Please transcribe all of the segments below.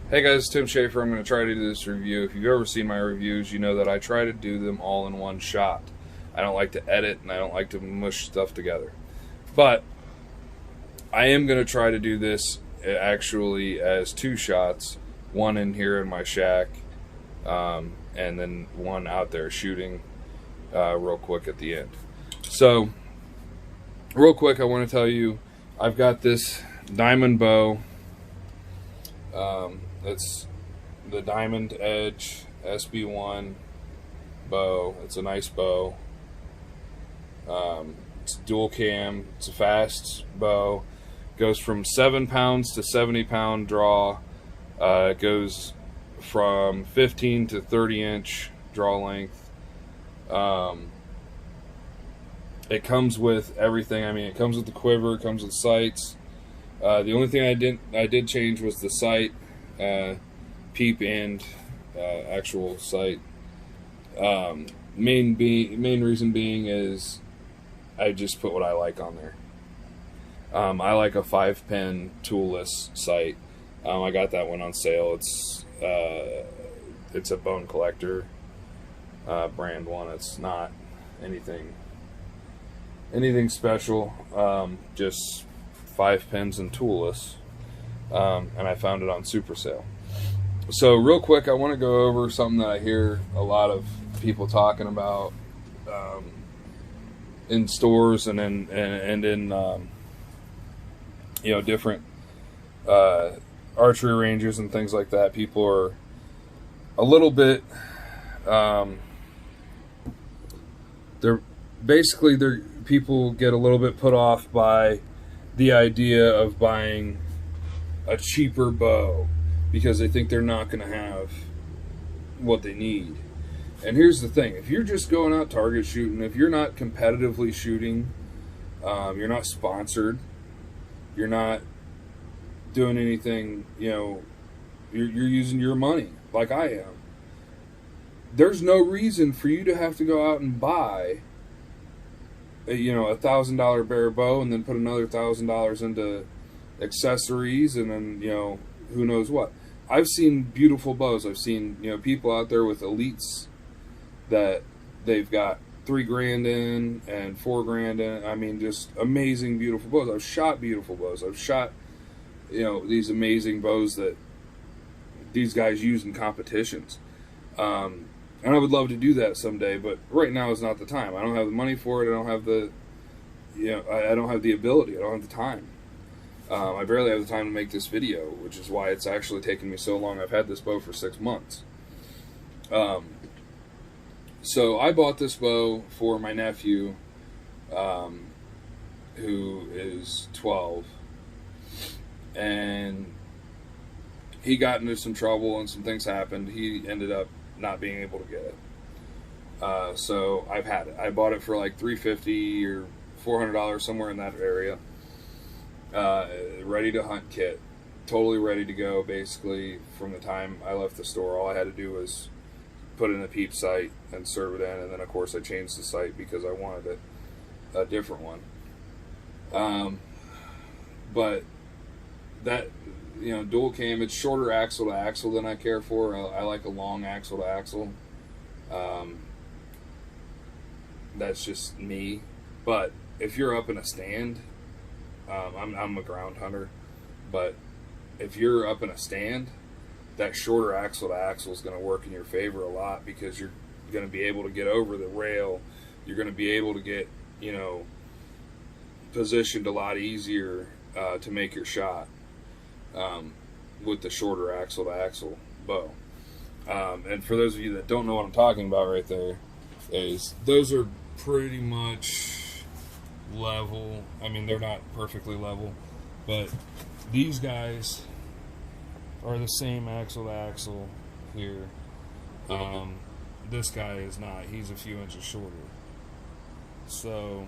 Hey guys, Tim Schaefer. I'm going to try to do this review. If you've ever seen my reviews, you know that I try to do them all in one shot. I don't like to edit and I don't like to mush stuff together. But I am going to try to do this actually as two shots. One in here in my shack, and then one out there shooting real quick at the end. So, real quick, I want to tell you, I've got this diamond bow. It's the Diamond Edge SB-1 bow. It's a nice bow. It's dual cam. It's a fast bow. Goes from 7 pounds to 70 pound draw. It goes from 15 to 30 inch draw length. It comes with everything. I mean, it comes with the quiver. It comes with sights. The only thing I did change was the sight, peep and actual sight. Main reason being is I just put what I like on there. I like a 5-pin toolless sight. I got that one on sale. It's a Bone Collector brand one. It's not anything special. Just 5 pins and toolless, and I found it on super sale. So real quick, I want to go over something that I hear a lot of people talking about in stores and in different archery ranges and things like that. People are a little bit people get a little bit put off by the idea of buying a cheaper bow because they think they're not going to have what they need. And here's the thing: if you're just going out target shooting, if you're not competitively shooting, you're not sponsored, you're not doing anything, you're using your money like I am, there's no reason for you to have to go out and buy $1,000 bare bow and then put another $1,000 into accessories and then who knows what. I've seen beautiful bows. I've seen people out there with elites that they've got $3,000 in and $4,000 in. I mean, just amazing, beautiful bows. I've shot beautiful bows. I've shot these amazing bows that these guys use in competitions. And I would love to do that someday, but right now is not the time. I don't have the money for it. I don't have the, I don't have the ability. I don't have the time. I barely have the time to make this video, which is why it's actually taken me so long. I've had this bow for 6 months. So I bought this bow for my nephew, who is 12, and he got into some trouble and some things happened. He ended up not being able to get it. So I've had it. I bought it for like $350 or $400, somewhere in that area. Ready to hunt kit. Totally ready to go, basically, from the time I left the store. All I had to do was put in a peep sight and serve it in, and then of course I changed the sight because I wanted a different one. But that, dual cam, it's shorter axle to axle than I care for. I like a long axle to axle. That's just me. But if you're up in a stand, I'm a ground hunter, but if you're up in a stand, that shorter axle to axle is going to work in your favor a lot because you're going to be able to get over the rail. You're going to be able to get, positioned a lot easier to make your shot. With the shorter axle to axle bow. And for those of you that don't know what I'm talking about right there, is those are pretty much level. I mean, they're not perfectly level, but these guys are the same axle to axle here. This guy is not. He's a few inches shorter. So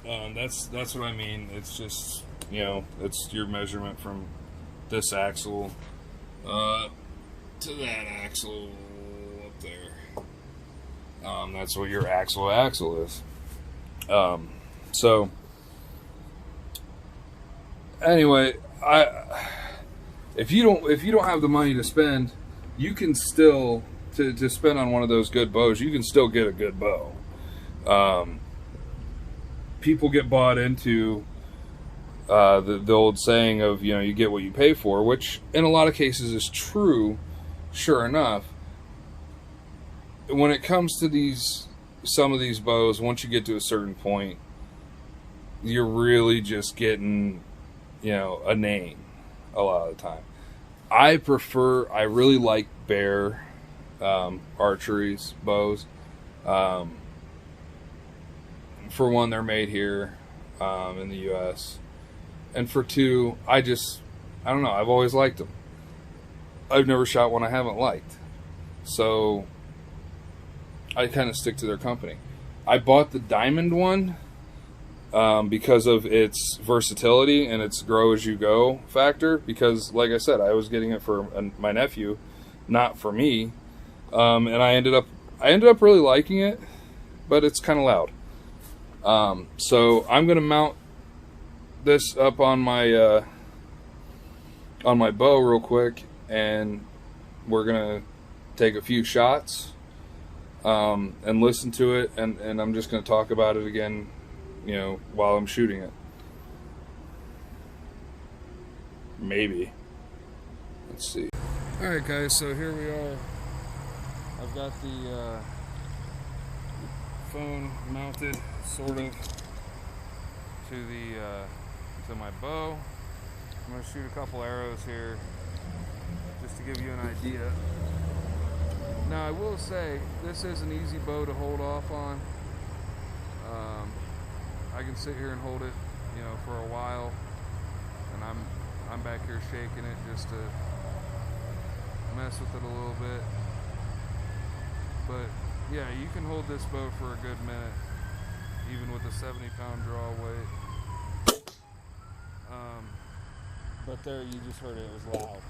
that's what I mean. It's just, it's your measurement from this axle to that axle up there. That's what your axle to axle is. So anyway, if you don't have the money to spend, you can still to spend on one of those good bows. You can still get a good bow. People get bought into the old saying of, you know, you get what you pay for, which in a lot of cases is true, sure enough. When it comes to some of these bows, once you get to a certain point, you're really just getting, you know, a name a lot of the time. I really like Bear archery's bows. For one, they're made here in the U.S. And for two, I don't know, I've always liked them. I've never shot one I haven't liked. So I kind of stick to their company. I bought the Diamond one because of its versatility and its grow as you go factor, because like I said, I was getting it for my nephew, not for me. And I ended up really liking it, but it's kind of loud. So I'm gonna mount this up on my bow real quick, and we're gonna take a few shots and listen to it, and I'm just gonna talk about it again, you know, while I'm shooting it. Maybe. Let's see. Alright guys, so here we are. I've got the phone mounted sort of to my bow. I'm going to shoot a couple arrows here just to give you an idea. Now I will say this is an easy bow to hold off on. I can sit here and hold it, you know, for a while, and I'm back here shaking it just to mess with it a little bit. But yeah, you can hold this bow for a good minute, even with a 70-pound draw weight. But there, you just heard it was loud.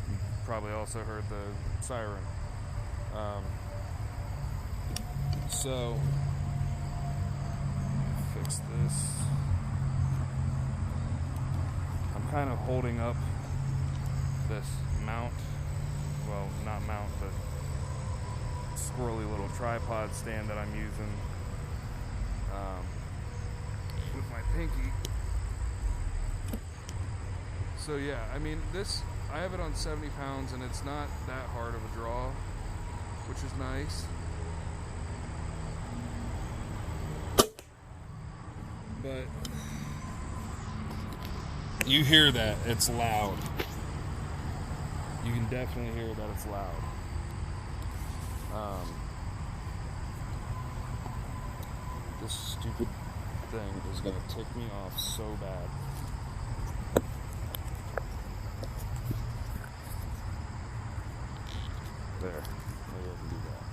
You probably also heard the siren. So, fix this. I'm kind of holding up this mount. Well, not mount, but squirrely little tripod stand that I'm using with my pinky. So yeah, I mean, I have it on 70 pounds and it's not that hard of a draw, which is nice. But you hear that, it's loud. You can definitely hear that it's loud. This stupid thing is going to tick me off so bad. There. Maybe I can do that.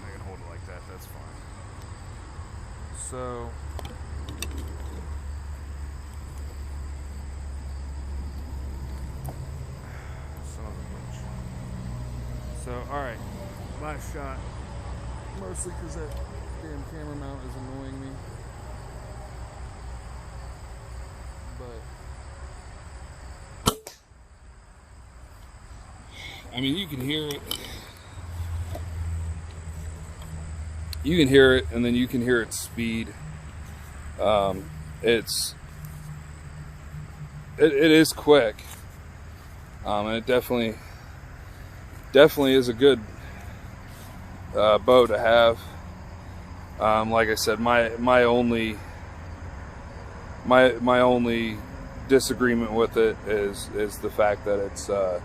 I can hold it like that. That's fine. So, son of a bitch. So, alright. Last shot. Mostly because that damn camera mount is annoying me. But I mean, you can hear it. You can hear it, and then you can hear its speed. It is quick, and it definitely is a good bow to have. Like I said, my only disagreement with it is the fact that it's a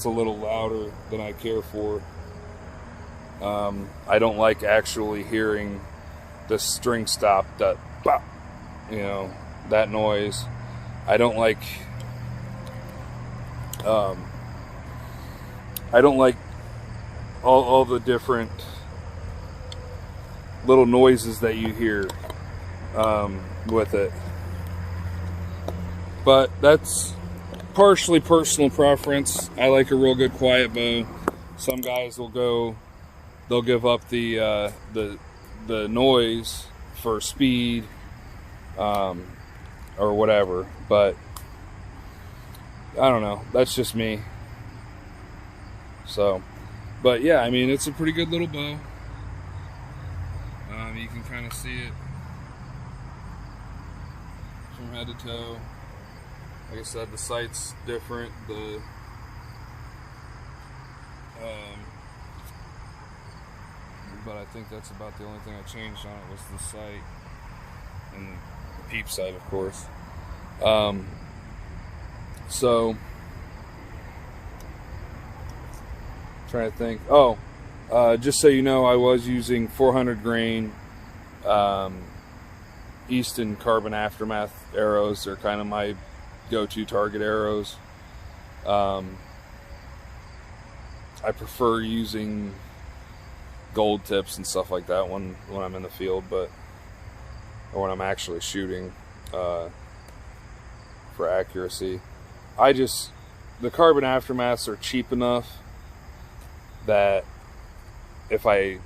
little louder than I care for. I don't like actually hearing the string stop, that bop, you know, that noise. I don't like all the different little noises that you hear with it. But that's partially personal preference. I like a real good quiet bow. Some guys they'll give up the noise for speed. or whatever. But I don't know. That's just me. So, but yeah, I mean, it's a pretty good little bow. You can kind of see it from head to toe. Like I said, the sight's different. But I think that's about the only thing I changed on it was the sight and the peep sight, of course. So, trying to think. Just so you know, I was using 400 grain Easton Carbon Aftermath arrows. They're kind of my go-to target arrows. I prefer using gold tips and stuff like that when I'm in the field, or when I'm actually shooting for accuracy. The Carbon Aftermaths are cheap enough that if I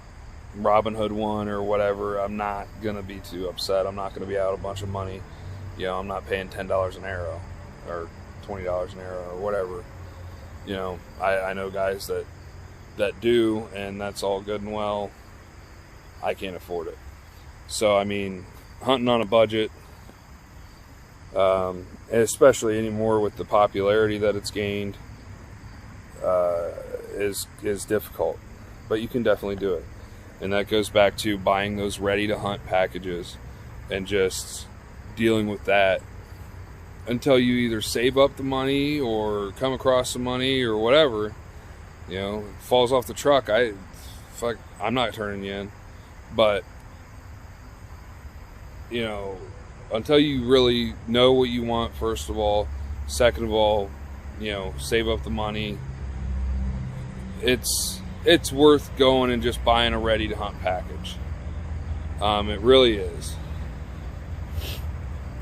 Robin Hood one or whatever, I'm not gonna be too upset. I'm not gonna be out a bunch of money. I'm not paying $10 an arrow or $20 an arrow or whatever. I know guys that do, and that's all good and well. I can't afford it. So I mean, hunting on a budget, especially anymore with the popularity that it's gained, is difficult. But you can definitely do it. And that goes back to buying those ready to hunt packages and just dealing with that until you either save up the money or come across some money or whatever. It falls off the truck. I'm not turning you in. But until you really know what you want, first of all, second of all, save up the money, it's worth going and just buying a ready to hunt package. It really is.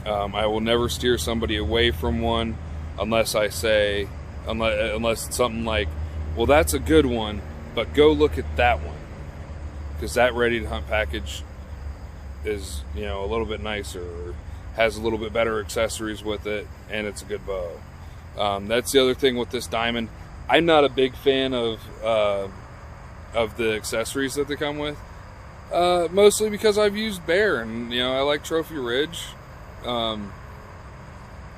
I will never steer somebody away from one unless it's something like, well, that's a good one, but go look at that one, because that ready to hunt package is a little bit nicer, or has a little bit better accessories with it, and it's a good bow. That's the other thing with this diamond. I'm not a big fan of the accessories that they come with, mostly because I've used Bear, and I like Trophy Ridge.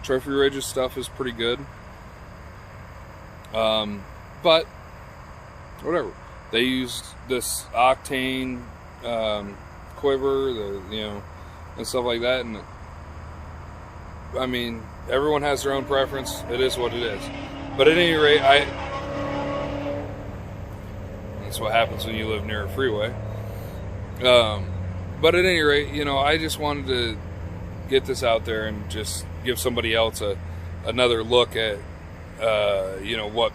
Trophy Ridge's stuff is pretty good. But whatever, they used this octane quiver, and stuff like that, and I mean, everyone has their own preference. It is what it is. But at any rate, that's what happens when you live near a freeway. But at any rate, I just wanted to get this out there and just give somebody else another look at what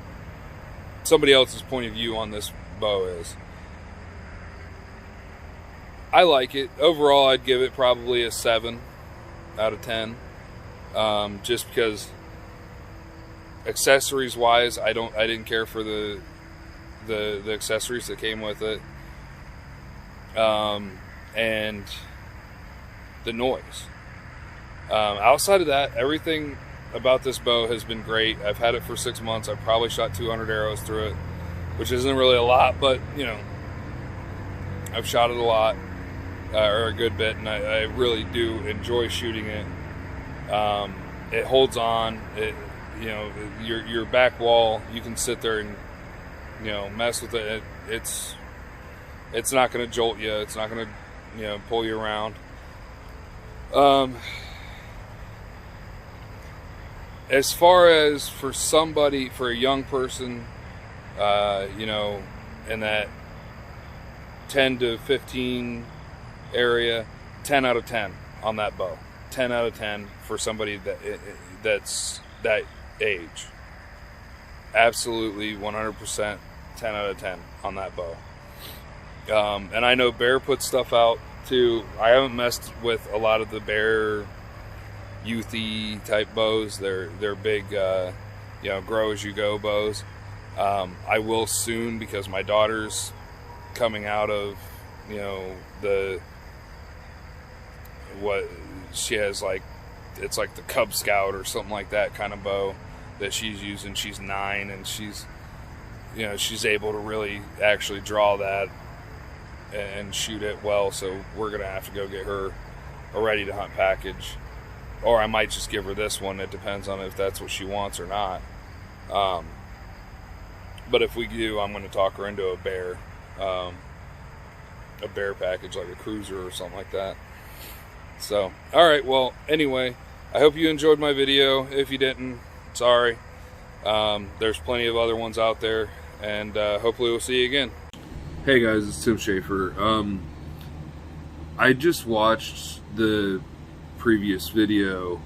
somebody else's point of view on this bow is. I like it. Overall, I'd give it probably a 7 out of 10. Just because accessories wise, I didn't care for the accessories that came with it. And the noise. Outside of that, everything about this bow has been great. I've had it for 6 months. I've probably shot 200 arrows through it, which isn't really a lot, but I've shot it a lot, or a good bit, and I really do enjoy shooting it. It holds on. Your back wall, you can sit there and mess with it. It's not going to jolt you. It's not going to pull you around. As far as for a young person, in that 10 to 15 area, 10 out of 10 on that bow. 10 out of 10 for somebody that's that age. Absolutely 100% 10 out of 10 on that bow. And I know Bear puts stuff out too. I haven't messed with a lot of the Bear youthy type bows. They're big, grow as you go bows. I will soon, because my daughter's coming out of, what she has, like it's like the Cub Scout or something like that kind of bow that she's using. She's 9, and she's able to really actually draw that and shoot it well. So we're gonna have to go get her a ready to hunt package, or I might just give her this one. It depends on if that's what she wants or not. But if we do, I'm going to talk her into a bear package, like a cruiser or something like that. So, all right. Well, anyway, I hope you enjoyed my video. If you didn't, sorry. There's plenty of other ones out there, and hopefully we'll see you again. Hey guys, it's Tim Schaefer. I just watched the previous video,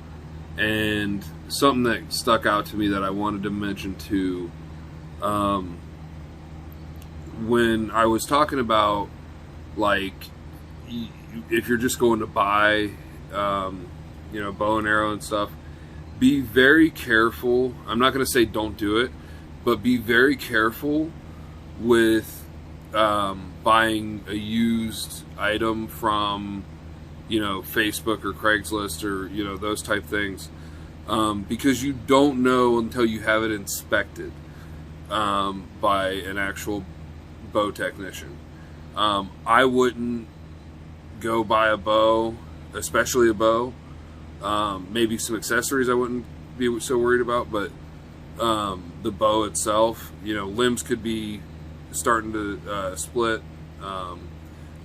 and something that stuck out to me that I wanted to mention too. When I was talking about, like, if you're just going to buy, bow and arrow and stuff, be very careful. I'm not going to say don't do it, but be very careful with buying a used item from, Facebook or Craigslist or, those type things, because you don't know until you have it inspected by an actual bow technician. I wouldn't go buy a bow, especially a bow. Maybe some accessories I wouldn't be so worried about, but the bow itself, limbs could be starting to split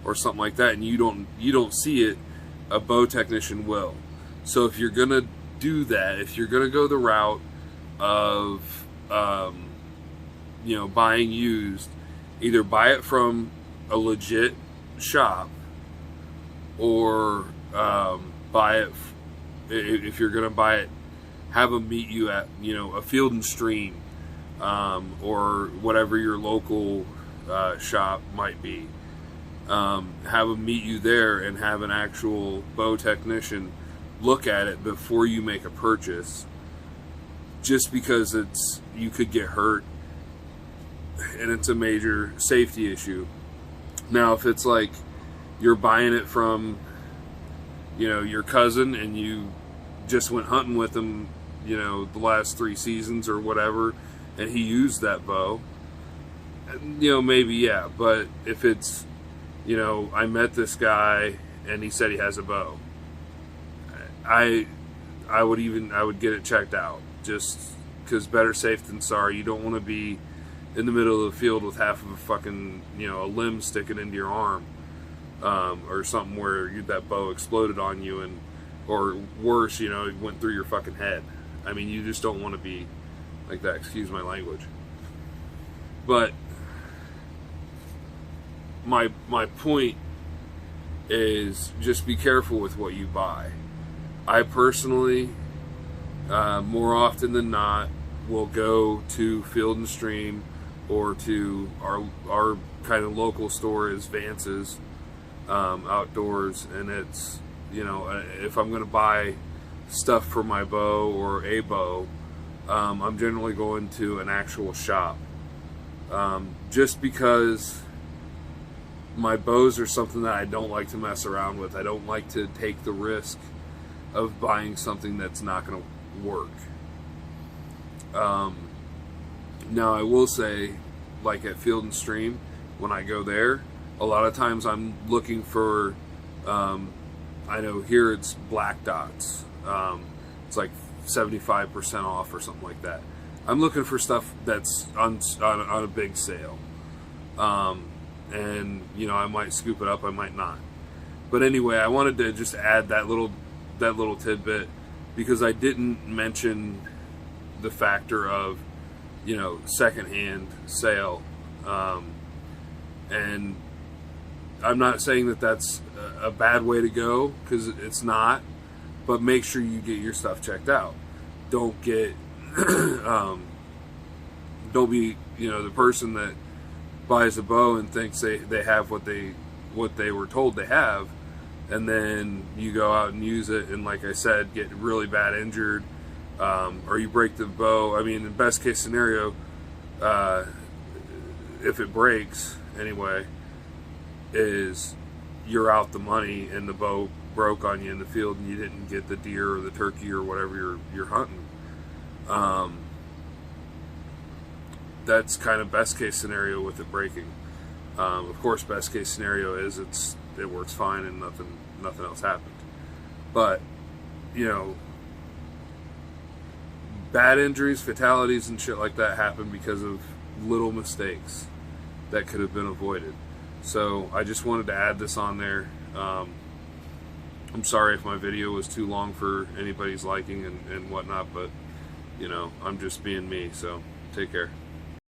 or something like that, and you don't see it. A bow technician will. So if you're gonna do that, if you're gonna go the route of buying used, either buy it from a legit shop, or buy it, if you're gonna buy it, have them meet you at a Field and Stream, or whatever your local shop might be. Have them meet you there and have an actual bow technician look at it before you make a purchase, just because you could get hurt and it's a major safety issue. Now, if it's like you're buying it from your cousin and you just went hunting with him the last 3 seasons or whatever, and he used that bow, maybe, yeah. But if it's I met this guy and he said he has a bow, I would get it checked out, just because better safe than sorry. You don't want to be in the middle of the field with half of a fucking a limb sticking into your arm, or something where that bow exploded on you, and or worse, it went through your fucking head. I mean, you just don't want to be like that. Excuse my language. But my point is, just be careful with what you buy. I personally, more often than not, will go to Field and Stream or to our kind of local store is Vance's Outdoors, and it's if I'm going to buy stuff for my bow or a bow, I'm generally going to an actual shop, just because my bows are something that I don't like to mess around with. I don't like to take the risk of buying something that's not going to work. Now, I will say, like at Field and Stream, when I go there, a lot of times I'm looking for, I know here it's black dots. It's like 75% off or something like that. I'm looking for stuff that's on a big sale. And I might scoop it up, I might not. But anyway, I wanted to just add that little tidbit, because I didn't mention the factor of secondhand sale, and I'm not saying that that's a bad way to go, because it's not. But make sure you get your stuff checked out. Don't get don't be the person that buys a bow and thinks they have what they were told they have, and then you go out and use it, and like I said, get really bad injured, or you break the bow. I mean, in best case scenario, if it breaks anyway, is you're out the money and the bow broke on you in the field and you didn't get the deer or the turkey or whatever you're hunting. That's kind of best case scenario with it breaking. Of course, best case scenario is it works fine and nothing else happened. But you know, bad injuries, fatalities, and shit like that happen because of little mistakes that could have been avoided. So I just wanted to add this on there. I'm sorry if my video was too long for anybody's liking and whatnot, but you know, I'm just being me. So take care.